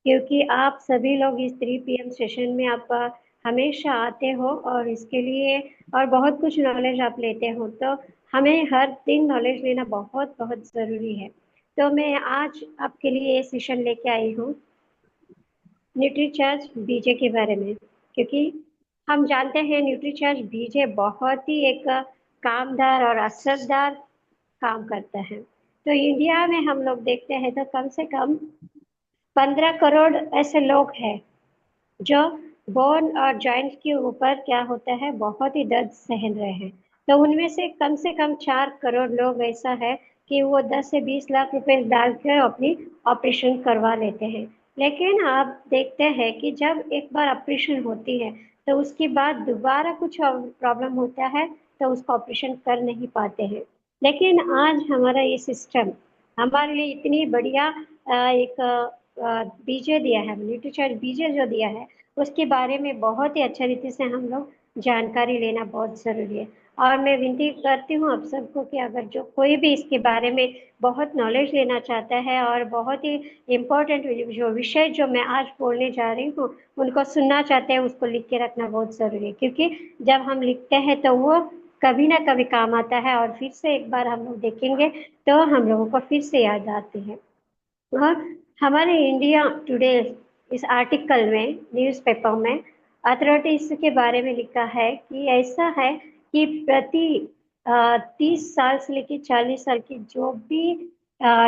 क्योंकि आप सभी लोग इस 3 PM सेशन में आप हमेशा आते हो और इसके लिए और बहुत कुछ नॉलेज आप लेते हो, तो हमें हर दिन नॉलेज लेना बहुत बहुत ज़रूरी है। तो मैं आज आपके लिए ये सेशन लेके आई हूँ न्यूट्रीचार्ज बीजे के बारे में, क्योंकि हम जानते हैं न्यूट्रीचार्ज बीजे बहुत ही एक कामदार और असरदार काम करता है। तो इंडिया में हम लोग देखते हैं तो कम से कम 15 करोड़ ऐसे लोग हैं जो बोन और जॉइंट के ऊपर क्या होता है, बहुत ही दर्द सहन रहे हैं। तो उनमें से कम 4 करोड़ लोग ऐसा है कि वो 10 से 20 लाख रुपए डाल कर अपनी ऑपरेशन करवा लेते हैं। लेकिन आप देखते हैं कि जब एक बार ऑपरेशन होती है तो उसके बाद दोबारा कुछ प्रॉब्लम होता है, तो उसका ऑपरेशन कर नहीं पाते हैं। लेकिन आज हमारा ये सिस्टम हमारे लिए इतनी बढ़िया एक बीजे दिया है, न्यूट्रीचार्ज बीजे जो दिया है, उसके बारे में बहुत ही अच्छे रीति से हम लोग जानकारी लेना बहुत जरूरी है। और मैं विनती करती हूँ आप सबको कि अगर जो कोई भी इसके बारे में बहुत नॉलेज लेना चाहता है और बहुत ही इम्पोर्टेंट जो विषय जो मैं आज बोलने जा रही हूँ उनको सुनना चाहते हैं, उसको लिख के रखना बहुत जरूरी है। क्योंकि जब हम लिखते हैं तो वो कभी ना कभी काम आता है और फिर से एक बार हम लोग देखेंगे तो हम लोगों को फिर से याद आती है। और हमारे इंडिया टुडे इस आर्टिकल में न्यूज़पेपर में अथॉरिटीज के बारे में लिखा है कि ऐसा है कि प्रति 30 साल से लेकर 40 साल की जो भी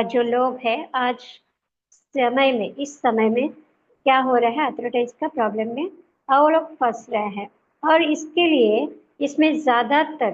जो लोग हैं आज समय में इस समय में क्या हो रहा है, अथॉरिटीज का प्रॉब्लम में वो लोग फंस रहे हैं। और इसके लिए इसमें ज़्यादातर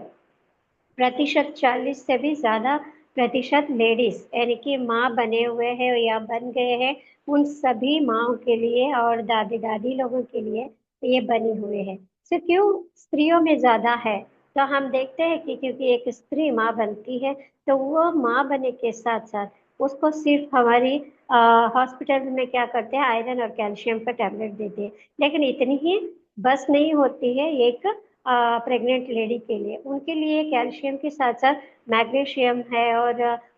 प्रतिशत 40 से भी ज्यादा प्रतिशत लेडीज यानी कि माँ बने हुए हैं या बन गए हैं, उन सभी माँओं के लिए और दादी दादी लोगों के लिए ये बने हुए हैं। सिर्फ क्यों स्त्रियों में ज्यादा है, तो हम देखते हैं कि क्योंकि एक स्त्री माँ बनती है तो वो माँ बनने के साथ साथ उसको सिर्फ हमारी हॉस्पिटल में क्या करते हैं, आयरन और कैल्शियम का टैबलेट देते हैं। लेकिन इतनी ही बस नहीं होती है एक प्रेग्नेंट लेडी के लिए। उनके लिए कैल्शियम के साथ साथ मैग्नीशियम है और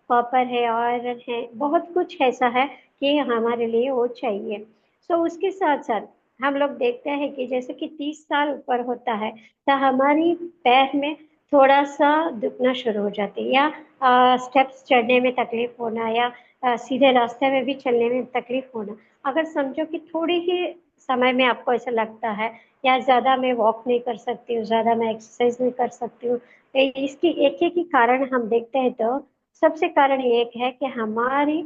कॉपर है, आयरन है, बहुत कुछ ऐसा है कि हमारे लिए वो चाहिए। सो उसके साथ साथ हम लोग देखते हैं कि जैसे कि 30 साल ऊपर होता है तो हमारी पैर में थोड़ा सा दुखना शुरू हो जाते हैं, या स्टेप्स चढ़ने में तकलीफ होना, या सीधे रास्ते में भी चलने में तकलीफ होना। अगर समझो कि थोड़ी ही समय में आपको ऐसा लगता है या ज़्यादा मैं वॉक नहीं कर सकती हूँ, ज़्यादा मैं एक्सरसाइज नहीं कर सकती हूँ, तो इसकी एक ही कारण हम देखते हैं तो सबसे कारण ये एक है कि हमारी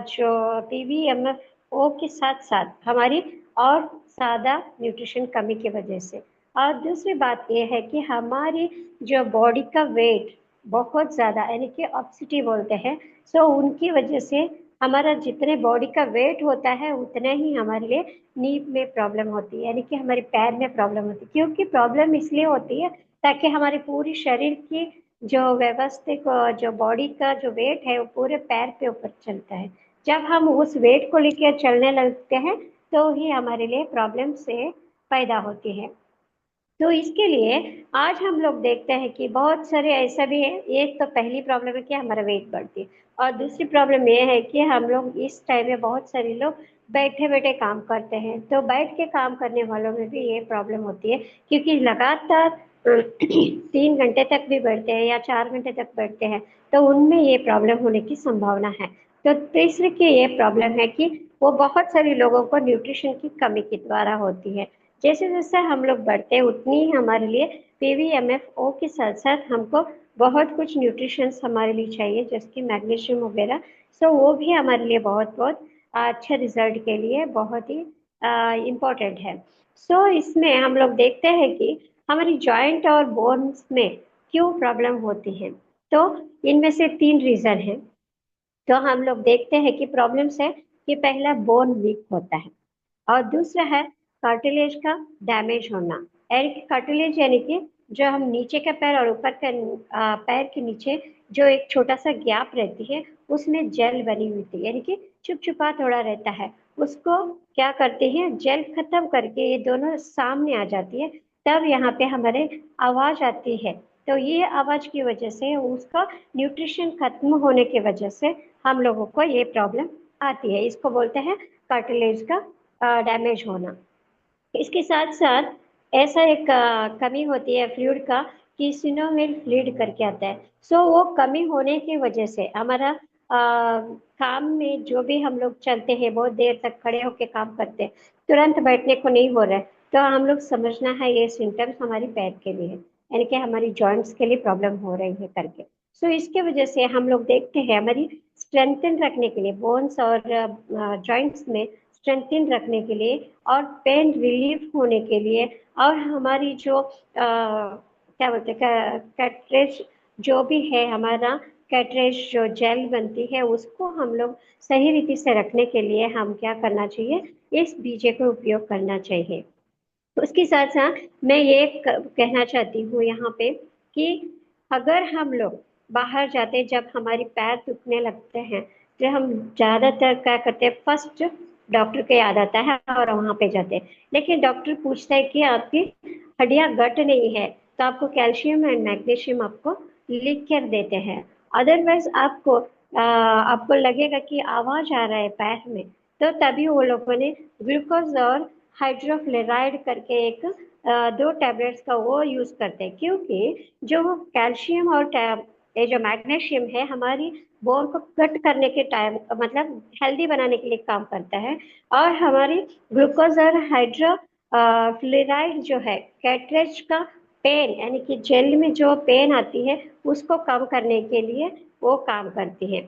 जो PVMFO के साथ साथ हमारी और ज़्यादा न्यूट्रिशन कमी की वजह से। और दूसरी बात ये है कि हमारी जो बॉडी का वेट बहुत ज़्यादा यानी कि ऑब्सिटी बोलते हैं, सो उनकी वजह से हमारा जितने बॉडी का वेट होता है उतने ही हमारे लिए नी में प्रॉब्लम होती है, यानी कि हमारे पैर में प्रॉब्लम होती है। क्योंकि प्रॉब्लम इसलिए होती है ताकि हमारे पूरी शरीर की जो व्यवस्थित जो बॉडी का जो वेट है वो पूरे पैर पे ऊपर चलता है। जब हम उस वेट को लेकर चलने लगते हैं तो ही हमारे लिए प्रॉब्लम से पैदा होती है। तो इसके लिए आज हम लोग देखते हैं कि बहुत सारे ऐसा भी है। एक तो पहली प्रॉब्लम है कि हमारा वेट बढ़ती है, और दूसरी प्रॉब्लम ये है कि हम लोग इस टाइम में बहुत सारे लोग बैठे बैठे काम करते हैं। तो बैठ के काम करने वालों में भी ये प्रॉब्लम होती है, क्योंकि लगातार 3 घंटे तक भी बैठते हैं या 4 घंटे तक बैठते हैं, तो उनमें ये प्रॉब्लम होने की संभावना है। तो तीसरी की ये प्रॉब्लम है कि वो बहुत सारे लोगों को न्यूट्रिशन की कमी के द्वारा होती है। जैसे जैसे हम लोग बढ़ते हैं उतनी ही हमारे लिए PVMFO के साथ साथ हमको बहुत कुछ न्यूट्रिशंस हमारे लिए चाहिए, जैसे कि मैग्नीशियम वगैरह। सो वो भी हमारे लिए बहुत बहुत अच्छे रिजल्ट के लिए बहुत ही इम्पोर्टेंट है। सो इसमें हम लोग देखते हैं कि हमारी जॉइंट और बोन्स में क्यों प्रॉब्लम होती है। तो इनमें से 3 रीजन है। तो हम लोग देखते हैं कि प्रॉब्लम्स है कि पहला बोन वीक होता है, और दूसरा है कार्टिलेज का डैमेज होना। यानी कि कार्टिलेज यानी कि जो हम नीचे का पैर और ऊपर का पैर के नीचे जो एक छोटा सा गैप रहती है उसमें जेल बनी हुई थी, यानी कि चुपचुपा थोड़ा रहता है। उसको क्या करते हैं, जेल खत्म करके ये दोनों सामने आ जाती है, तब यहाँ पे हमारे आवाज आती है। तो ये आवाज की वजह से उसका न्यूट्रिशन खत्म होने की वजह से हम लोगों को ये प्रॉब्लम आती है, इसको बोलते हैं कार्टिलेज का डैमेज होना। इसके साथ साथ ऐसा एक कमी होती है फ्लूइड का कि सिनोवियल फ्लूइड करके आता है। सो वो कमी होने की वजह से हमारा काम में जो भी हम लोग चलते हैं, बहुत देर तक खड़े होकर काम करते हैं, तुरंत बैठने को नहीं हो रहा है, तो हम लोग समझना है ये सिम्टम्स हमारी पैर के लिए है, यानी कि हमारी जॉइंट्स के लिए प्रॉब्लम हो रही है करके। सो इसके वजह से हम लोग देखते हैं हमारी स्ट्रेंथन रखने के लिए बोन्स और जॉइंट्स में स्ट्रेंथन रखने के लिए और पेन रिलीफ होने के लिए और हमारी जो क्या बोलते हैं कैटरेज जो भी है हमारा कैटरेज जो जेल बनती है उसको हम लोग सही रीति से रखने के लिए हम क्या करना चाहिए, इस बीजे का उपयोग करना चाहिए। उसके साथ साथ मैं ये कहना चाहती हूँ यहाँ पे कि अगर हम लोग बाहर जाते जब हमारी पैर दुखने लगते हैं तो हम ज्यादातर क्या करते हैं, फर्स्ट डॉक्टर के याद आता है और वहां पे जाते हैं। लेकिन डॉक्टर पूछता है कि आपकी हड्डियां गट नहीं है, तो आपको कैल्शियम एंड मैग्नीशियम आपको लिख कर देते हैं। अदरवाइज आपको लगेगा कि आवाज आ रहा है पैर में, तो तभी वो लोगों ने ग्लूकोज और हाइड्रोफ्लोराइड करके एक दो टैबलेट्स का वो यूज करते हैं, क्योंकि जो कैल्शियम और ये जो मैग्नीशियम है हमारी बोन को कट करने के टाइम मतलब हेल्दी बनाने के लिए काम करता है। और हमारी ग्लूकोज और हाइड्रो फ्लोराइड जो है कैटरेज का पेन यानी कि जेल में जो पेन आती है उसको कम करने के लिए वो काम करती है।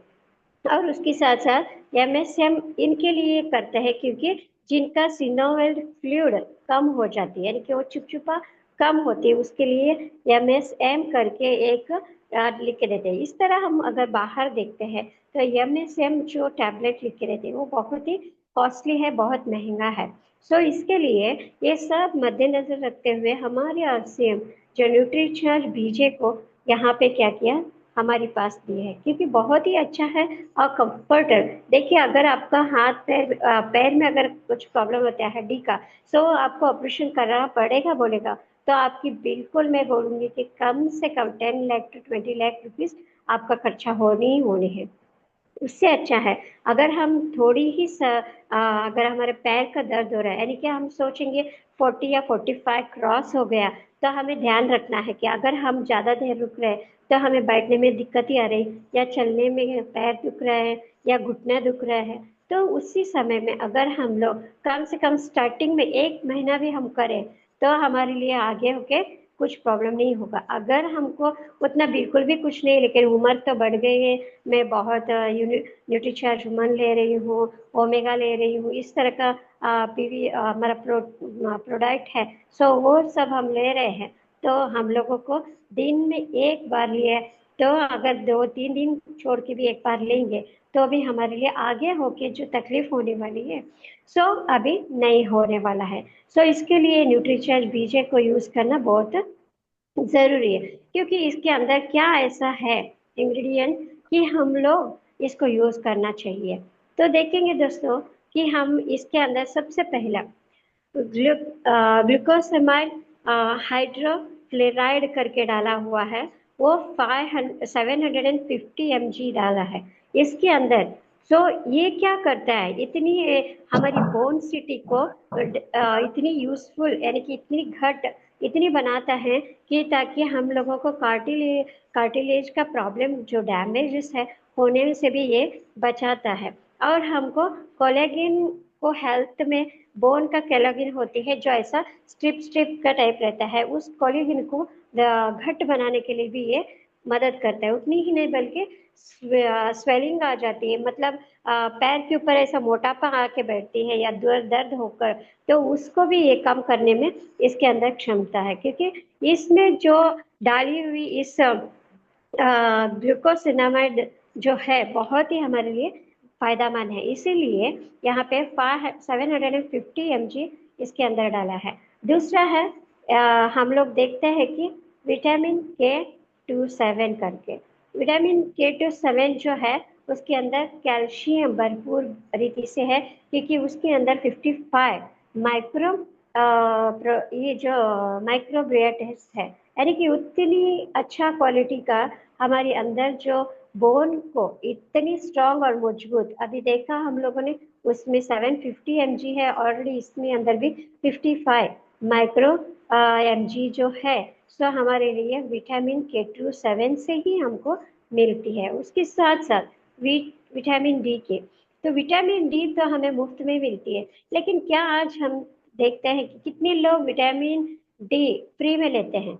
और उसके साथ साथ एमएसएम इनके लिए करता है, क्योंकि जिनका सिनोवियल फ्लूइड कम हो जाती है यानी कि वो चिपचिपा कम होती है, उसके लिए एमएसएम करके एक लिख के देते हैं। इस तरह हम अगर बाहर देखते हैं तो एमएसएम जो टैबलेट लिख के देते हैं वो बहुत ही कॉस्टली है, बहुत महंगा है। सो इसके लिए ये सब मद्देनजर रखते हुए हमारे आरसीएम जो न्यूट्रीचार्ज बीजे को यहाँ पे क्या किया, हमारे पास दिए है, क्योंकि बहुत ही अच्छा है और कंफर्ट है। देखिए अगर आपका हाथ पैर पैर में अगर कुछ प्रॉब्लम होता है हड्डी का, तो आपको ऑपरेशन करना पड़ेगा बोलेगा, तो आपकी बिल्कुल मैं बोलूंगी कि कम से कम 10 लाख to 20 लाख रुपीज आपका खर्चा होने ही होने हैं। उससे अच्छा है अगर हम थोड़ी ही अगर हमारे पैर का दर्द हो रहा है यानी कि हम सोचेंगे 40 या 45 क्रॉस हो गया, तो हमें ध्यान रखना है कि अगर हम ज्यादा देर रुक रहे हैं तो हमें बैठने में दिक्कत ही आ रही, या चलने में पैर दुख रहा है या घुटना दुख रहा है, तो उसी समय में अगर हम लोग कम से कम स्टार्टिंग में 1 महीना भी हम करें तो हमारे लिए आगे होके कुछ प्रॉब्लम नहीं होगा। अगर हमको उतना बिल्कुल भी कुछ नहीं, लेकिन उम्र तो बढ़ गई है, मैं बहुत न्यूट्रीचार्ज ह्यूमन ले रही हूँ, ओमेगा ले रही हूँ, इस तरह का पीवी हमारा प्रोडक्ट है, सो वो सब हम ले रहे हैं, तो हम लोगों को दिन में एक बार लिए, तो अगर 2-3 दिन छोड़ के भी एक बार लेंगे तो भी हमारे लिए आगे होके जो तकलीफ होने वाली है सो अभी नहीं होने वाला है। सो इसके लिए न्यूट्रीचार्ज बीजे को यूज करना बहुत जरूरी है, क्योंकि इसके अंदर क्या ऐसा है इंग्रेडिएंट कि हम लोग इसको यूज करना चाहिए। तो देखेंगे दोस्तों कि हम इसके अंदर सबसे पहला ग्लूकोसामाइड हाइड्रोफ्लोराइड करके डाला हुआ है, वो 750 mg डाला है इसके अंदर। सो ये क्या करता है, इतनी हमारी बोन सिटी को इतनी यूजफुल यानी कि इतनी घट इतनी बनाता है कि ताकि हम लोगों को कार्टिलेज का प्रॉब्लम जो डैमेजेस है होने से भी ये बचाता है। और हमको कोलेजन को हेल्थ में बोन का कोलेजन होती है जो ऐसा स्ट्रिप स्ट्रिप का टाइप रहता है, उस कोलेजन को घट बनाने के लिए भी ये मदद करता है। उतनी ही नहीं बल्कि स्वेलिंग आ जाती है, मतलब पैर के ऊपर ऐसा मोटापा आके बैठती है या दर्द दर्द होकर, तो उसको भी ये कम करने में इसके अंदर क्षमता है, क्योंकि इसमें जो डाली हुई इस ग्लूकोसिनामाइड जो है बहुत ही हमारे लिए फायदेमंद है, इसीलिए यहाँ पे 750 mg इसके अंदर डाला है। दूसरा है हम लोग देखते हैं कि विटामिन K27 करके, विटामिन K27 जो है उसके अंदर कैल्शियम भरपूर रीति से है, क्योंकि उसके अंदर 55 माइक्रो ये जो माइक्रोब्रिएट्स है, यानी कि उतनी अच्छा क्वालिटी का हमारे अंदर जो बोन को इतनी स्ट्रांग और मजबूत, अभी देखा हम लोगों ने उसमें 750 mg है, ऑलरेडी इसमें अंदर भी 55 माइक्रो mg जो है। सो हमारे लिए विटामिन K2 7 से ही हमको मिलती है। उसके साथ साथ विटामिन डी के, तो विटामिन डी तो हमें मुफ्त में मिलती है, लेकिन क्या आज हम देखते हैं कि कितने लोग विटामिन डी फ्री में लेते हैं?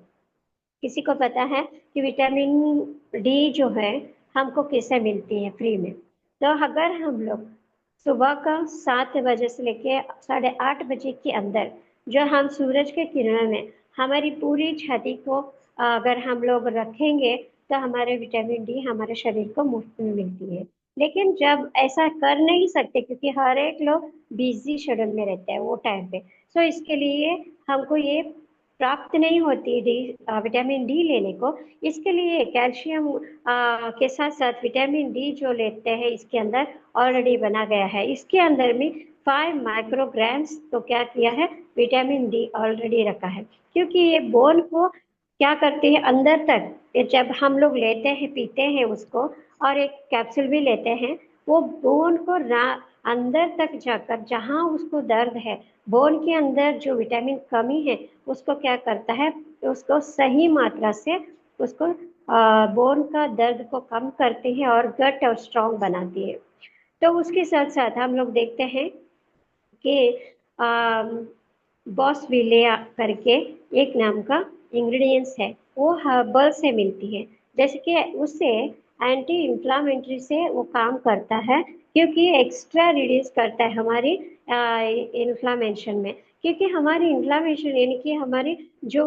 किसी को पता है कि विटामिन डी जो है हमको कैसे मिलती है फ्री में? तो अगर हम लोग सुबह का 7 बजे से लेके 8:30 बजे के अंदर जो हम सूरज के किरणों में हमारी पूरी छाती को अगर हम लोग रखेंगे, तो हमारे विटामिन डी हमारे शरीर को मुफ्त में मिलती है। लेकिन जब ऐसा कर नहीं सकते, क्योंकि हर एक लोग बिजी शेड्यूल में रहते हैं वो टाइम पे, तो इसके लिए हमको ये प्राप्त नहीं होती विटामिन डी लेने को। इसके लिए कैल्शियम के साथ साथ विटामिन डी जो लेते हैं, इसके अंदर ऑलरेडी बना गया है। इसके अंदर में 5 माइक्रोग्राम्स तो क्या किया है, विटामिन डी ऑलरेडी रखा है, क्योंकि ये बोन को क्या करती है अंदर तक, ये जब हम लोग लेते हैं पीते हैं उसको, और एक कैप्सूल भी लेते हैं, वो बोन को अंदर तक जाकर जहाँ उसको दर्द है, बोन के अंदर जो विटामिन कमी है, उसको क्या करता है, उसको सही मात्रा से उसको बोन का दर्द को कम करती है और गट और स्ट्रॉन्ग बनाती है। तो उसके साथ साथ हम लोग देखते हैं कि बॉसविलिया करके एक नाम का इंग्रेडिएंट्स है, वो हर्बल से मिलती है। जैसे कि उससे एंटी इंफ्लामेटरी से वो काम करता है, क्योंकि एक्स्ट्रा रिड्यूस करता है हमारी इन्फ्लामेशन में। क्योंकि हमारी इन्फ्लामेशन यानी कि हमारी जो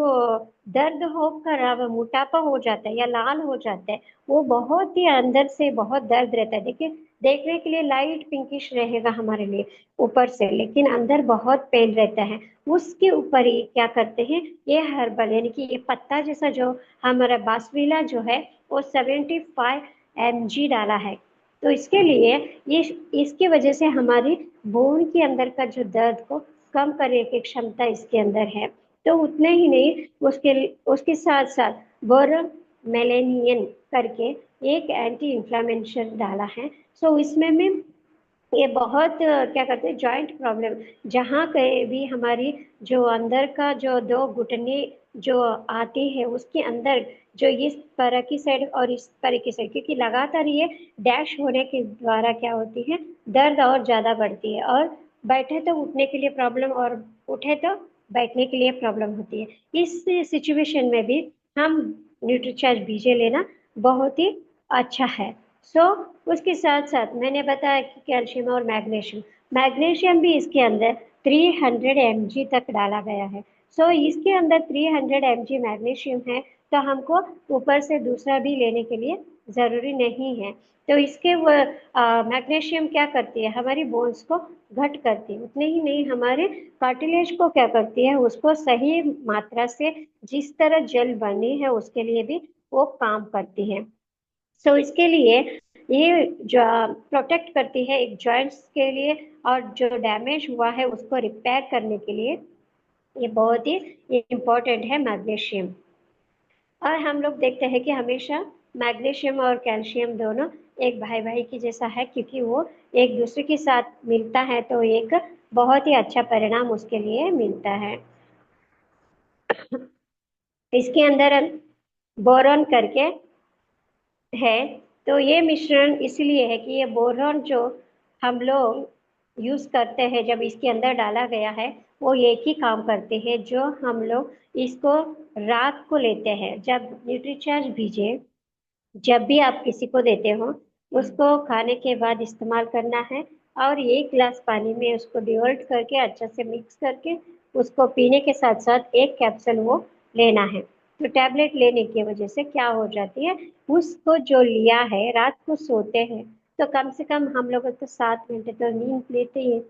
दर्द होकर अब मोटापा हो जाता है या लाल हो जाता है, वो बहुत ही अंदर से बहुत दर्द रहता है। देखिए, देखने के लिए लाइट पिंकिश रहेगा हमारे लिए ऊपर से, लेकिन अंदर बहुत पेन रहता है। उसके ऊपर ही क्या करते हैं, ये हर्बल यानी कि ये पत्ता जैसा जो हमारा बासवीला जो है, वो 75 mg डाला है। तो इसके लिए ये इसकी वजह से हमारी बोन के अंदर का जो दर्द को कम करने की क्षमता इसके अंदर है। तो उतने ही नहीं, उसके उसके साथ साथ बोरल मेलेनियन करके एक एंटी इंफ्लेमेशन डाला है। सो इसमें में ये बहुत क्या करते हैं, जॉइंट प्रॉब्लम जहाँ कहीं भी हमारी जो अंदर का जो दो घुटने जो आती है, उसके अंदर जो इस पर की साइड और इस पर की साइड, क्योंकि लगातार ये डैश होने के द्वारा क्या होती है, दर्द और ज्यादा बढ़ती है, और बैठे तो उठने के लिए प्रॉब्लम, और उठे तो बैठने के लिए प्रॉब्लम होती है। इस सिचुएशन में भी हम न्यूट्रीचार्ज बीजे लेना बहुत ही अच्छा है। सो उसके साथ साथ मैंने बताया कि कैल्शियम और मैग्नीशियम, मैग्नीशियम भी इसके अंदर 300 mg तक डाला गया है। सो इसके अंदर 300 mg मैग्नीशियम है, तो हमको ऊपर से दूसरा भी लेने के लिए ज़रूरी नहीं है। तो इसके वो मैग्नीशियम क्या करती है, हमारी बोन्स को घट करती है। उतने ही नहीं, हमारे कार्टिलेज को क्या करती है, उसको सही मात्रा से जिस तरह जेल बननी है उसके लिए भी वो काम करती है। सो इसके लिए ये जो प्रोटेक्ट करती है एक जॉइंट्स के लिए, और जो डैमेज हुआ है उसको रिपेयर करने के लिए ये बहुत ही इम्पोर्टेंट है मैग्नीशियम। और हम लोग देखते हैं कि हमेशा मैग्नीशियम और कैल्शियम दोनों एक भाई भाई की जैसा है, क्योंकि वो एक दूसरे के साथ मिलता है तो एक बहुत ही अच्छा परिणाम उसके लिए मिलता है। इसके अंदर बोरॉन करके है, तो ये मिश्रण इसलिए है कि ये बोरॉन जो हम लोग यूज करते हैं, जब इसके अंदर डाला गया है, वो एक ही काम करते हैं जो हम लोग इसको रात को लेते हैं। जब न्यूट्रीचार्ज भीजे, जब भी आप किसी को देते हो, उसको खाने के बाद इस्तेमाल करना है, और 1 गिलास पानी में उसको डिवोल्ट करके अच्छा से मिक्स करके उसको पीने के साथ साथ एक कैप्सूल वो लेना है। तो टैबलेट लेने की वजह से क्या हो जाती है, उसको जो लिया है रात को सोते हैं, तो कम से कम हम लोग तो 7 घंटे तो नींद लेते ही हैं।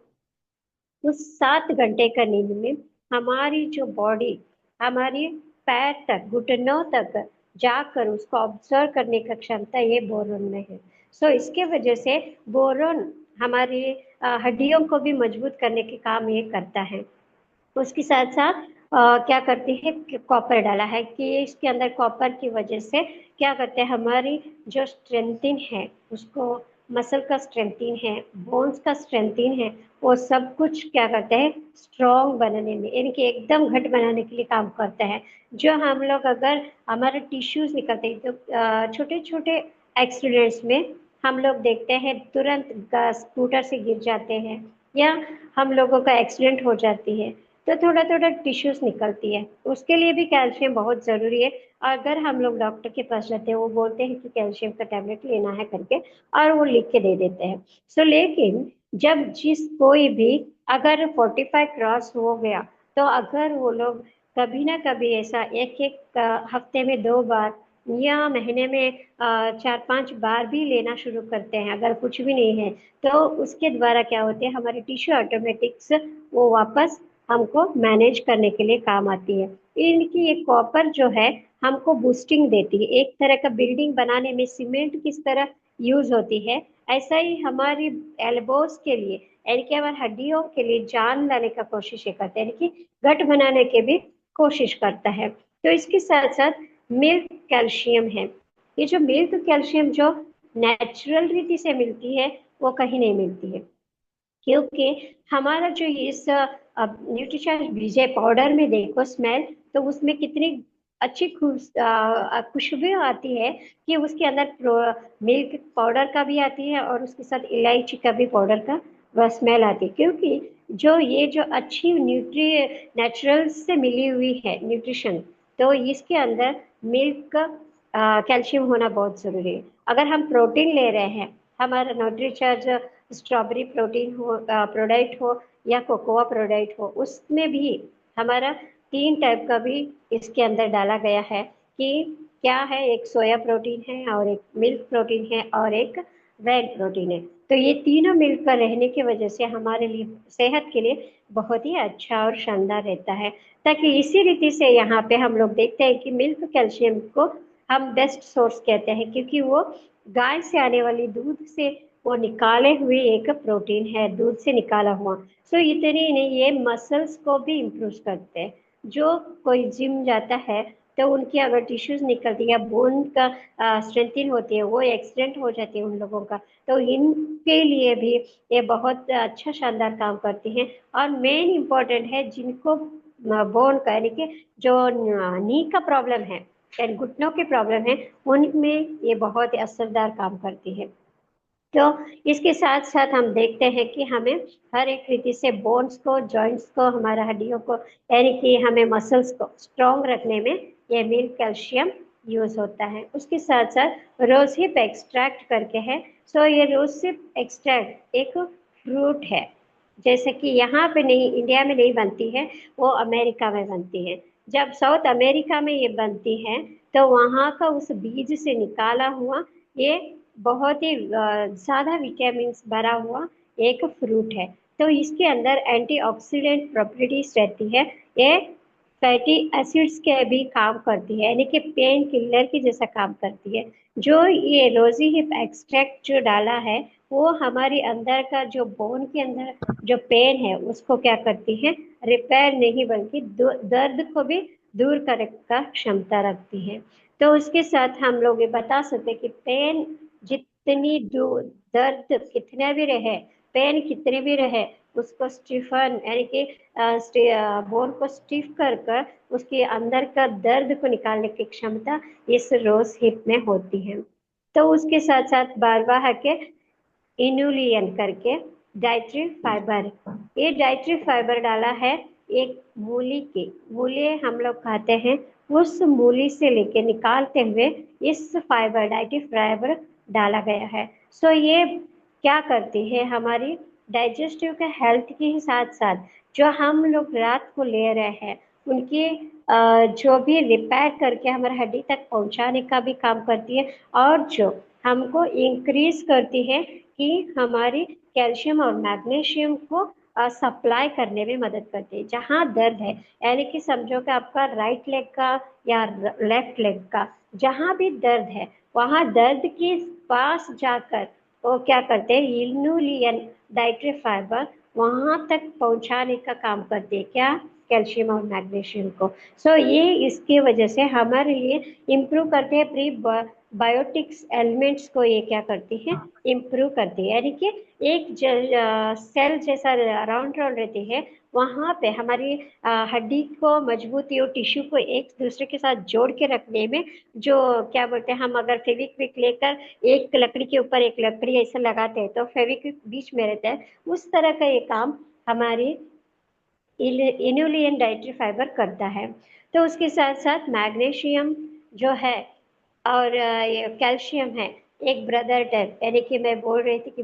उस 7 घंटे का नींद में हमारी जो बॉडी, हमारी पैर तक घुटनों तक जाकर उसको ऑब्जर्व करने का क्षमता ये बोरोन में है। सो इसके वजह से बोरोन हमारी हड्डियों को भी मजबूत करने के काम ये करता है। उसके साथ साथ क्या करती है कि कॉपर डाला है कि इसके अंदर कॉपर की वजह से क्या करते हैं, हमारी जो स्ट्रेंथिंग है उसको, मसल का स्ट्रेंथिंग है, बोन्स का स्ट्रेंथिंग है, वो सब कुछ क्या करते हैं स्ट्रॉन्ग बनाने में, यानी कि एकदम घट बनाने के लिए काम करता है। जो हम लोग अगर हमारे टिश्यूज निकलते हैं तो छोटे छोटे एक्सीडेंट्स में हम लोग देखते हैं तुरंत स्कूटर से गिर जाते हैं या हम लोगों का एक्सीडेंट हो जाती है तो थोड़ा थोड़ा टिश्यूज निकलती है, उसके लिए भी कैल्शियम बहुत जरूरी है। अगर हम लोग डॉक्टर के पास जाते हैं वो बोलते हैं कि कैल्शियम का टैबलेट लेना है करके और वो लिख के दे देते हैं। सो लेकिन जब जिस कोई भी अगर 45 क्रॉस हो गया तो अगर वो लोग कभी ना कभी ऐसा एक एक हफ्ते में 2 बार या महीने में 4-5 बार भी लेना शुरू करते हैं अगर कुछ भी नहीं है, तो उसके द्वारा क्या होते हैं हमारी टिश्यू ऑटोमेटिक्स वो वापस हमको मैनेज करने के लिए काम आती है। इनकी ये कॉपर जो है हमको बूस्टिंग देती है, एक तरह का बिल्डिंग बनाने में सीमेंट किस तरह यूज होती है, ऐसा ही हमारी एल्बोस के लिए यानी कि हमारी हड्डियों के लिए जान लाने का कोशिश ये करता है, यानी कि गट बनाने के भी कोशिश करता है। तो इसके साथ साथ मिल्क कैल्शियम है। ये जो मिल्क कैल्शियम जो नेचुरल रीति से मिलती है वो कहीं नहीं मिलती है, क्योंकि हमारा जो इस न्यूट्रिशन विजय पाउडर में देखो स्मेल, तो उसमें कितनी अच्छी खुशबू आती है कि उसके अंदर मिल्क पाउडर का भी आती है और उसके साथ इलायची का भी पाउडर का वह स्मेल आती है, क्योंकि जो ये जो अच्छी न्यूट्री नेचुरल से मिली हुई है न्यूट्रिशन, तो इसके अंदर मिल्क का कैल्शियम होना बहुत जरूरी है। अगर हम प्रोटीन ले रहे हैं, हमारा न्यूट्रीचार्ज स्ट्रॉबेरी प्रोटीन हो प्रोडक्ट हो या कोकोआ प्रोडक्ट हो, उसमें भी हमारा 3 टाइप का भी इसके अंदर डाला गया है कि क्या है, एक सोया प्रोटीन है और एक मिल्क प्रोटीन है और एक वेट प्रोटीन है। तो ये तीनों मिलकर रहने की वजह से हमारे लिए सेहत के लिए बहुत ही अच्छा और शानदार रहता है। ताकि इसी रीति से यहाँ पे हम लोग देखते हैं कि मिल्क कैल्शियम को हम बेस्ट सोर्स कहते हैं, क्योंकि वो गाय से आने वाली दूध से वो निकाले हुए एक प्रोटीन है, दूध से निकाला हुआ। सो इतने ही नहीं, ये मसल्स को भी इम्प्रूव करते हैं। जो कोई जिम जाता है तो उनकी अगर टिश्यूज निकलती है या बोन का स्ट्रेंथिंग होती है, वो एक्सीडेंट हो जाती है उन लोगों का, तो इनके लिए भी ये बहुत अच्छा शानदार काम करती हैं। और मेन इम्पोर्टेंट है जिनको बोन का यानी कि जो नी का प्रॉब्लम है या घुटनों की प्रॉब्लम है, उनमें ये बहुत ही असरदार काम करती है। तो इसके साथ साथ हम देखते हैं कि हमें हर एक रीति से बोन्स को, जॉइंट्स को, हमारा हड्डियों को यानी कि हमें मसल्स को स्ट्रॉन्ग रखने में ये मिल्क कैल्शियम यूज होता है। उसके साथ साथ रोज हिप एक्सट्रैक्ट करके है। सो ये रोज हिप एक्सट्रैक्ट एक फ्रूट है, जैसे कि यहाँ पे नहीं, इंडिया में नहीं बनती है, वो अमेरिका में बनती है। जब साउथ अमेरिका में ये बनती है तो वहाँ का उस बीज से निकाला हुआ ये बहुत ही ज्यादा विटामिन भरा हुआ एक फ्रूट है। तो इसके अंदर एंटीऑक्सीडेंट प्रॉपर्टीज रहती है। ये फैटी एसिड्स के भी काम करती है, यानी कि पेन किलर की जैसा काम करती है। जो ये रोजी हिप एक्सट्रैक्ट जो डाला है वो हमारी अंदर का जो बोन के अंदर जो पेन है उसको क्या करती है, रिपेयर नहीं बल्कि दर्द को भी दूर करने का क्षमता रखती है। तो उसके साथ हम लोग ये बता सकते हैं कि पेन जितनी दर्द कितने भी रहे, पेन कितने भी रहे, उसको स्टीफन यानी कि बोन को स्टिफ कर कर उसके अंदर का दर्द को निकालने की क्षमता इस रोज हिप में होती है। तो उसके साथ साथ बारबाहा के इनुलियन करके डाइट्री फाइबर, ये डाइट्री फाइबर डाला है एक मूली की, मूली हम लोग खाते हैं, उस मूली से लेके निकालते हुए इस फाइबर डाइट्री फाइबर डाला गया है। सो ये क्या करती है, हमारी डाइजेस्टिव के हेल्थ के साथ साथ जो हम लोग रात को ले रहे हैं उनकी जो भी रिपेयर करके हमारे हड्डी तक पहुंचाने का भी काम करती है, और जो हमको इंक्रीज करती है कि हमारी कैल्शियम और मैग्नीशियम को सप्लाई करने में मदद करती है। जहाँ दर्द है, यानी कि समझो कि आपका राइट लेग का या लेफ्ट लेग का जहाँ भी दर्द है, वहाँ दर्द के पास जाकर वो क्या करते हैं, इनुलियन डाइट्री फाइबर वहां तक पहुंचाने का काम करती है, क्या, कैल्शियम और मैग्नीशियम को। ये इसकी वजह से हमारे लिए इम्प्रूव करते हैं, प्री बायोटिक्स एलिमेंट्स को ये क्या करती है, इम्प्रूव करती है। यानी कि एक सेल जैसा राउंड राउंड रहती है, वहां पे हमारी हड्डी को मजबूती और टिश्यू को एक दूसरे के साथ जोड़ के रखने में, जो क्या बोलते हैं, हम अगर फेविक्विक लेकर एक लकड़ी के ऊपर एक लकड़ी ऐसे लगाते हैं तो फेविक्विक बीच में रहता है, उस तरह का ये काम हमारी इनुलियन डाइटरी फाइबर करता है। तो उसके साथ साथ मैग्नीशियम जो है और ये कैल्शियम है, एक ब्रदर टाइप, यानी कि मैं बोल रही थी कि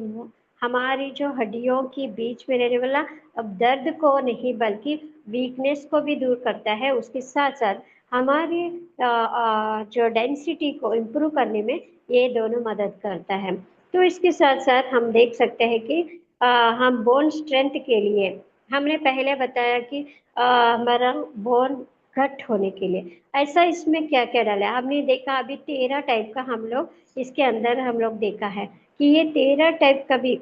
हमारी जो हड्डियों के बीच में रहने वाला अब दर्द को नहीं बल्कि वीकनेस को भी दूर करता है। उसके साथ साथ हमारी जो डेंसिटी को इम्प्रूव करने में ये दोनों मदद करता है। तो इसके साथ साथ हम देख सकते हैं कि हम बोन स्ट्रेंथ के लिए, हमने पहले बताया कि हमारा बोन घट होने के लिए ऐसा इसमें क्या क्या डाला है, हमने देखा अभी 13 टाइप का हम लोग इसके अंदर हम लोग देखा है कि ये 13 टाइप का भी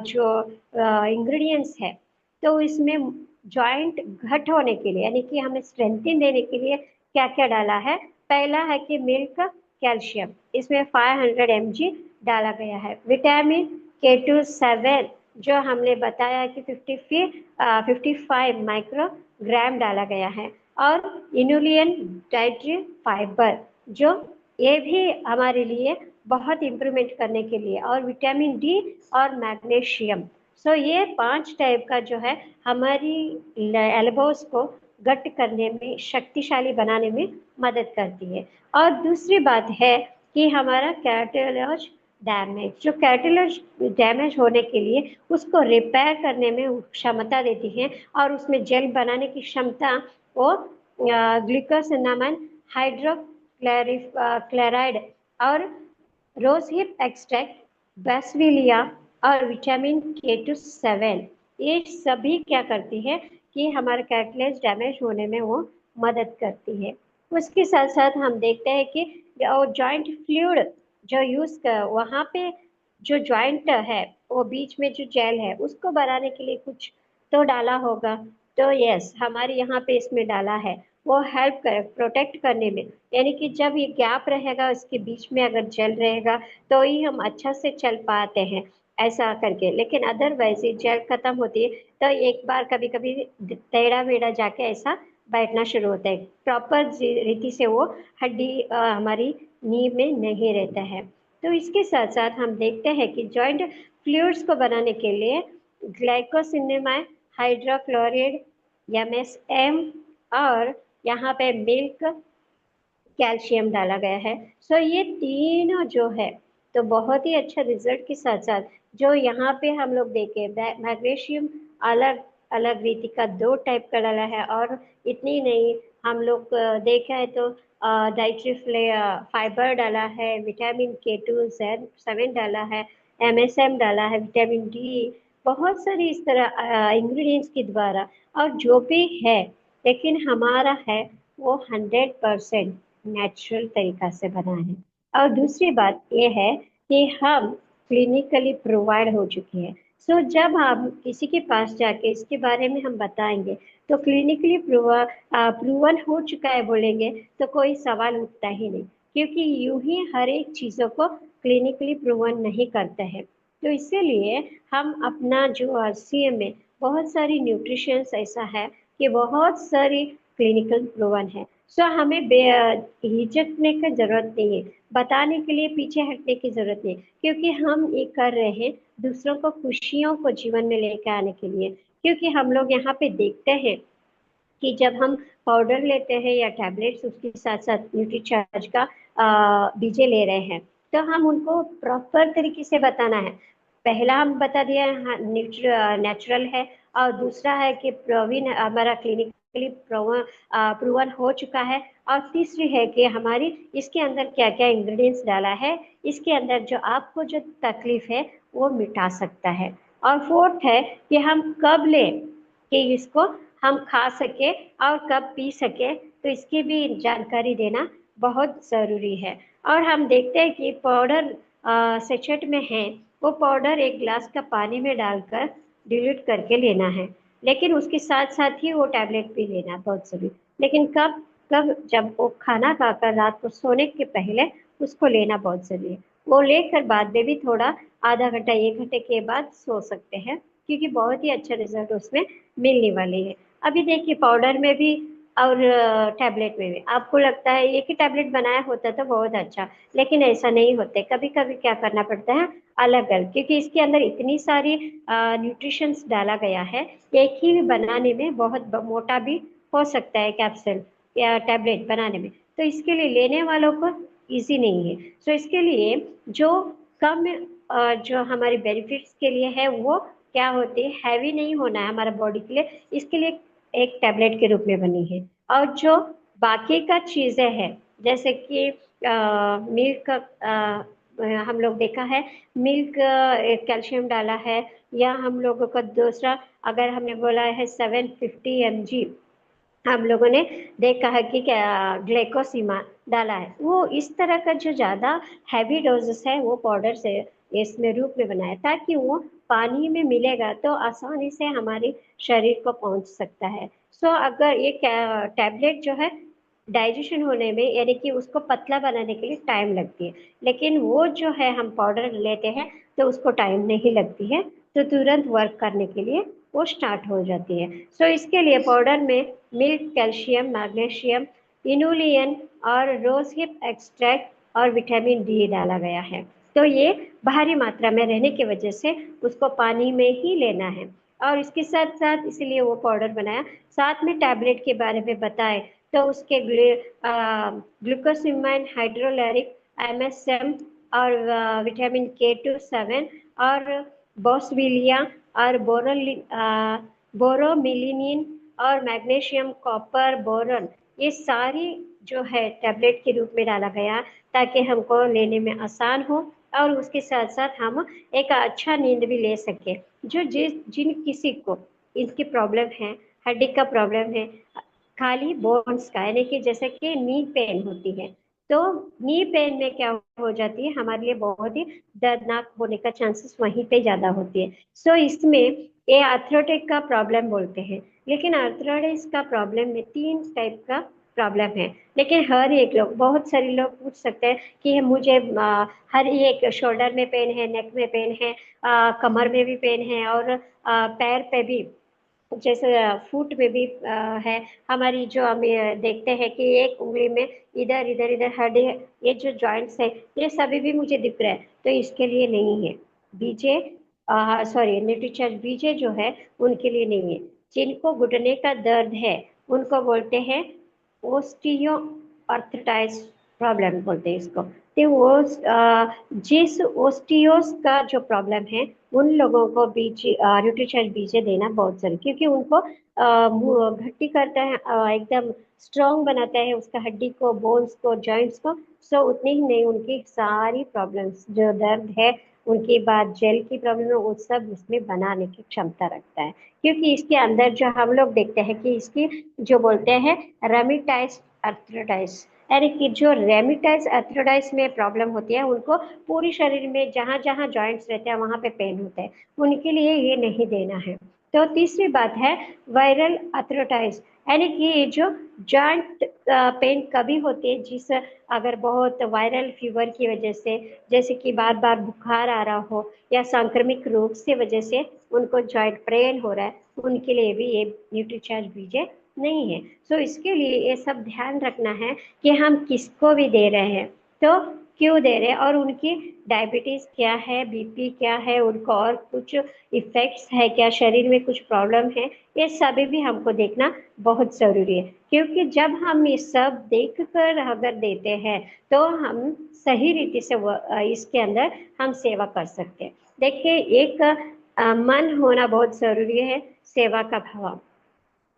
जो इंग्रेडिएंट्स है, तो इसमें जॉइंट घट होने के लिए यानी कि हमें स्ट्रेंथिंग देने के लिए क्या क्या डाला है। पहला है कि मिल्क कैल्शियम, इसमें 500 mg डाला गया है। विटामिन K27 जो हमने बताया कि 55 माइक्रोग्राम डाला गया है। और इनुलियन डाइट्री फाइबर जो ये भी हमारे लिए बहुत इम्प्रूवमेंट करने के लिए, और विटामिन डी और मैग्नीशियम। ये 5 टाइप का जो है हमारी एल्बोस को गट करने में, शक्तिशाली बनाने में मदद करती है। और दूसरी बात है कि हमारा कैर्टिलेज डैमेज, जो कैर्टिलेज डैमेज होने के लिए उसको रिपेयर करने में क्षमता देती है, और उसमें जेल बनाने की क्षमता वो ग्लूकोसिनामाइन हाइड्रोक्लोराइड और रोज हिप एक्सट्रैक्ट, बैसविलिया और विटामिन K27, ये सभी क्या करती है कि हमारे कैटलेज डैमेज होने में वो मदद करती है। उसके साथ साथ हम देखते हैं कि जॉइंट फ्लूइड जो यूज कर वहाँ पे जो जॉइंट है वो बीच में जो जेल है उसको बनाने के लिए कुछ तो डाला होगा। तो यस, हमारे यहाँ पे इसमें डाला है, वो हेल्प कर प्रोटेक्ट करने में, यानी कि जब ये गैप रहेगा उसके बीच में अगर जेल रहेगा तो ही हम अच्छा से चल पाते हैं ऐसा करके। लेकिन अदरवाइज ये जेल खत्म होती है तो एक बार कभी कभी टेढ़ा मेढ़ा जाके ऐसा बैठना शुरू होता है, प्रॉपर रीति से वो हड्डी हमारी नींव में नहीं रहता है। तो इसके साथ साथ हम देखते हैं कि जॉइंट फ्लूइड्स को बनाने के लिए ग्लाइकोसिनेमाइड हाइड्रोक्लोराइड, MSM और यहाँ पे मिल्क कैल्शियम डाला गया है। ये तीनों जो है तो बहुत ही अच्छा रिजल्ट के साथ साथ जो यहाँ पे हम लोग देखे मैग्नीशियम अलग अलग रीति का 2 टाइप का डाला है। और इतनी नहीं, हम लोग देखा है तो डाइट्री फाइबर डाला है, विटामिन K27 डाला है, MSM डाला है, विटामिन डी, बहुत सारी इस तरह इंग्रेडिएंट्स के द्वारा। और जो भी है, लेकिन हमारा है वो 100% नेचुरल तरीका से बना है। और दूसरी बात ये है कि हम क्लिनिकली प्रोवाइड हो चुकी है। जब हम किसी के पास जाके इसके बारे में हम बताएंगे तो क्लिनिकली प्रूवन हो चुका है बोलेंगे तो कोई सवाल उठता ही नहीं, क्योंकि यूं ही हर एक चीज़ों को क्लिनिकली प्रूवन नहीं करते हैं। तो इसीलिए हम अपना जो RCM में बहुत सारी न्यूट्रिशंस ऐसा है कि बहुत सारी क्लिनिकल प्रूवन है। हमें हिचकने की जरूरत नहीं है, बताने के लिए पीछे हटने की जरूरत नहीं, क्योंकि हम ये कर रहे हैं दूसरों को खुशियों को जीवन में लेकर आने के लिए। क्योंकि हम लोग यहाँ पे देखते हैं कि जब हम पाउडर लेते हैं या टैबलेट्स, उसके साथ साथ न्यूट्रीचार्ज का बीजे ले रहे हैं, तो हम उनको प्रॉपर तरीके से बताना है। पहला हम बता दिया नेचुरल है, और दूसरा है कि प्रोविन हमारा क्लिनिकली प्रूवन हो चुका है, और तीसरी है कि हमारी इसके अंदर क्या क्या इंग्रेडिएंट्स डाला है, इसके अंदर जो आपको जो तकलीफ है वो मिटा सकता है। और फोर्थ है कि हम कब लें कि इसको हम खा सके और कब पी सके, तो इसकी भी जानकारी देना बहुत ज़रूरी है। और हम देखते हैं कि पाउडर सेचेट में है, वो पाउडर एक ग्लास का पानी में डालकर डिल्यूट करके लेना है। लेकिन उसके साथ साथ ही वो टैबलेट भी लेना है बहुत जरूरी। लेकिन कब कब जब वो खाना खाकर रात को सोने के पहले उसको लेना बहुत जरूरी है। वो लेकर बाद में भी थोड़ा आधा घंटा 1 घंटे के बाद सो सकते हैं, क्योंकि बहुत ही अच्छा रिजल्ट उसमें मिलने वाले हैं। अभी देखिए पाउडर में भी और टैबलेट में भी आपको लगता है एक ही टैबलेट बनाया होता तो बहुत अच्छा, लेकिन ऐसा नहीं होता। कभी कभी क्या करना पड़ता है अलग अलग, क्योंकि इसके अंदर इतनी सारी न्यूट्रिशंस डाला गया है। एक ही बनाने में बहुत मोटा भी हो सकता है कैप्सूल या टैबलेट बनाने में, तो इसके लिए लेने वालों को इजी नहीं है। सो इसके लिए जो कम जो हमारे बेनिफिट्स के लिए है वो क्या होती है, हैवी नहीं होना है हमारा बॉडी के लिए, इसके लिए एक टैबलेट के रूप में बनी है। और जो बाकी का चीजें हैं जैसे कि मिल्क, हम लोग देखा है मिल्क कैल्शियम डाला है, या हम लोगों का दूसरा अगर हमने बोला है 750 mg, हम लोगों ने देखा है कि क्या ग्लाइकोसीमा डाला है। वो इस तरह का जो ज्यादा हैवी डोजेस है वो पाउडर से इसमें रूप में बनाया, ताकि वो पानी में मिलेगा तो आसानी से हमारे शरीर को पहुंच सकता है। सो अगर ये टैबलेट जो है डाइजेशन होने में, यानी कि उसको पतला बनाने के लिए टाइम लगती है, लेकिन वो जो है हम पाउडर लेते हैं तो उसको टाइम नहीं लगती है, तो तुरंत वर्क करने के लिए वो स्टार्ट हो जाती है। सो इसके लिए पाउडर में मिल्क, कैल्शियम, मैग्नीशियम, इनुलियन और रोज हिप एक्सट्रैक्ट और विटामिन डी डाला गया है। तो ये भारी मात्रा में रहने की वजह से उसको पानी में ही लेना है। और इसके साथ साथ इसलिए वो पाउडर बनाया। साथ में टैबलेट के बारे में बताए तो उसके ग्लूकोसिमाइन हाइड्रोलैरिक, MSM और विटामिन K2 7 और बॉसविलिया और बोरोमिलिनिन और मैग्नीशियम, कॉपर, बोरन, ये सारी जो है टैबलेट के रूप में डाला गया, ताकि हमको लेने में आसान हो और उसके साथ साथ हम एक अच्छा नींद भी ले सके। जो जिन किसी को इसकी प्रॉब्लम है, हड्डी का प्रॉब्लम है, खाली बोन्स का, यानी कि जैसे कि नी पेन होती है, तो नी पेन में क्या हो जाती है हमारे लिए बहुत ही दर्दनाक होने का चांसेस वहीं पे ज्यादा होती है। सो इसमें ये आर्थराइटिस का प्रॉब्लम बोलते हैं। लेकिन आर्थराइटिस का प्रॉब्लम में 3 टाइप का प्रॉब्लम है। लेकिन हर एक लोग, बहुत सारे लोग पूछ सकते हैं कि मुझे हर एक शोल्डर में पेन है, नेक में पेन है, कमर में भी पेन है और पैर पे भी, जैसे फुट में भी है हमारी, जो हम ये देखते हैं कि एक उंगली में इधर इधर इधर हड्डी है, ये जो जॉइंट्स है ये सभी भी मुझे दिख रहा है, तो इसके लिए नहीं है बीजे, सॉरी न्यूट्रीचार्ज बीजे जो है उनके लिए नहीं है। जिनको घुटने का दर्द है उनको बोलते हैं ओस्टियो अर्थराइटिस प्रॉब्लम बोलते हैं इसको। तो वो जिस ओस्टियोस का जो प्रॉब्लम है उन लोगों को बीज न्यूट्रीचार्ज बीजे देना बहुत जरूरी, क्योंकि उनको गट्टी करता है, एकदम स्ट्रांग बनाता है उसका हड्डी को, बोन्स को, जॉइंट्स को। सो उतनी ही नहीं, उनकी सारी प्रॉब्लम्स जो दर्द है, उनके बाद जेल की प्रॉब्लम है, वो सब उसमें बनाने की क्षमता रखता है। क्योंकि इसके अंदर जो हम लोग देखते हैं कि इसकी जो बोलते हैं रेमिटाइज अर्थराइटिस, यानी कि जो रेमिटाइज अर्थराइटिस में प्रॉब्लम होती है उनको पूरी शरीर में जहां जहां जॉइंट्स रहते हैं वहां पे पेन होता है, उनके लिए ये नहीं देना है। तो तीसरी बात है वायरल अर्थराइटिस, यानी कि ये जो जॉइंट पेन कभी होती है जिस, अगर बहुत वायरल फीवर की वजह से, जैसे कि बार बार बुखार आ रहा हो या संक्रमित रोग से वजह से उनको जॉइंट पेन हो रहा है, उनके लिए भी ये न्यूट्रीचार्ज बीजे नहीं है। सो इसके लिए ये सब ध्यान रखना है कि हम किसको भी दे रहे हैं तो क्यों दे रहे हैं, और उनकी डायबिटीज क्या है, बीपी क्या है, उनको और कुछ इफेक्ट्स है क्या, शरीर में कुछ प्रॉब्लम है, ये सभी भी हमको देखना बहुत जरूरी है। क्योंकि जब हम ये सब देख कर अगर देते हैं तो हम सही रीति से इसके अंदर हम सेवा कर सकते हैं। देखिए एक मन होना बहुत जरूरी है, सेवा का भाव,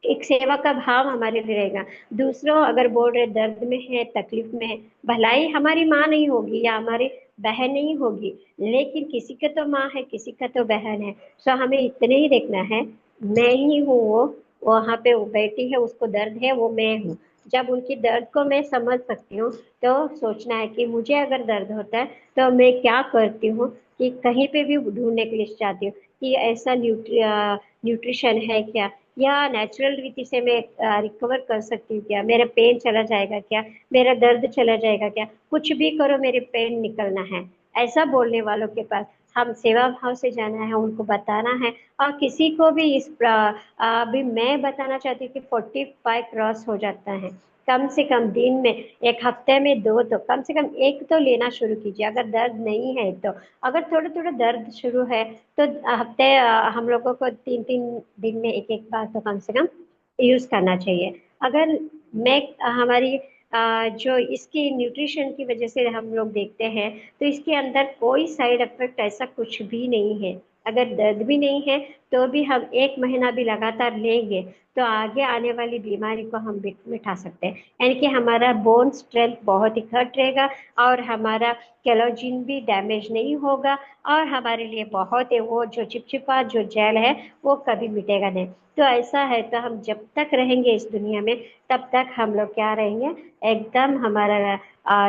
एक सेवा का भाव हमारे लिए रहेगा। दूसरों अगर बोल रहे दर्द में है, तकलीफ में है, भलाई हमारी माँ नहीं होगी या हमारी बहन नहीं होगी, लेकिन किसी का तो माँ है, किसी का तो बहन है। सो हमें इतने ही देखना है, मैं ही हूँ वो, वहां पे वो बैठी है उसको दर्द है, वो मैं हूँ। जब उनकी दर्द को मैं समझ सकती हूँ तो सोचना है कि मुझे अगर दर्द होता है तो मैं क्या करती हूँ, कि कहीं पे भी ढूंढने के लिए चाहती हूँ कि ऐसा न्यूट्रिशन है क्या, या नेचुरल रीति से मैं रिकवर कर सकती हूँ क्या, मेरा पेन चला जाएगा क्या, मेरा दर्द चला जाएगा क्या, कुछ भी करो मेरे पेन निकलना है, ऐसा बोलने वालों के पास हम सेवा भाव से जाना है, उनको बताना है। और किसी को भी अभी मैं बताना चाहती हूँ कि 45 क्रॉस हो जाता है, कम से कम दिन में, एक हफ्ते में दो, तो कम से कम एक तो लेना शुरू कीजिए अगर दर्द नहीं है तो। अगर थोड़ा थोड़ा दर्द शुरू है तो हफ्ते हम लोगों को 3 3 दिन में एक एक बार तो कम से कम यूज करना चाहिए। अगर मैं हमारी जो इसकी न्यूट्रिशन की वजह से हम लोग देखते हैं तो इसके अंदर कोई साइड इफेक्ट ऐसा कुछ भी नहीं है। अगर दर्द भी नहीं है तो भी हम 1 महीना भी लगातार लेंगे तो आगे आने वाली बीमारी को हम मिटा सकते हैं, यानी कि हमारा बोन स्ट्रेंथ बहुत ही घट रहेगा और हमारा कोलेजन भी डैमेज नहीं होगा, और हमारे लिए बहुत है वो जो चिपचिपा जो जेल है वो कभी मिटेगा नहीं। तो ऐसा है तो हम जब तक रहेंगे इस दुनिया में तब तक हम लोग क्या रहेंगे, एकदम हमारा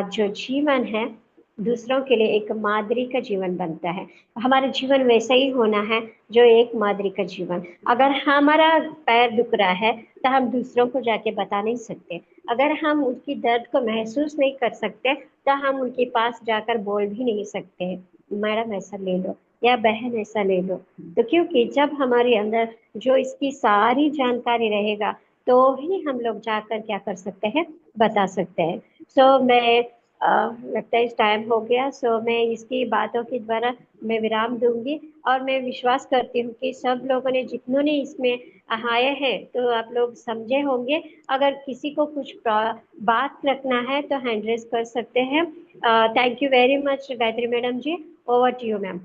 जो जीवन है दूसरों के लिए एक मादरी का जीवन बनता है। हमारा जीवन वैसा ही होना है जो एक मादरी का जीवन। अगर हमारा पैर दुख रहा है तो हम दूसरों को जाके बता नहीं सकते, अगर हम उनकी दर्द को महसूस नहीं कर सकते तो हम उनके पास जाकर बोल भी नहीं सकते मैडम ऐसा ले लो या बहन ऐसा ले लो। तो क्योंकि जब हमारे अंदर जो इसकी सारी जानकारी रहेगा तो ही हम लोग जाकर क्या कर सकते हैं, बता सकते हैं। सो मैं लगता है इस टाइम हो गया, सो मैं इसकी बातों के द्वारा मैं विराम दूंगी। और मैं विश्वास करती हूँ कि सब लोगों ने जितनों ने इसमें आए हैं तो आप लोग समझे होंगे। अगर किसी को कुछ बात रखना है तो हैंड रेज कर सकते हैं। Thank you very much Gayatri madam ji. Over to you ma'am.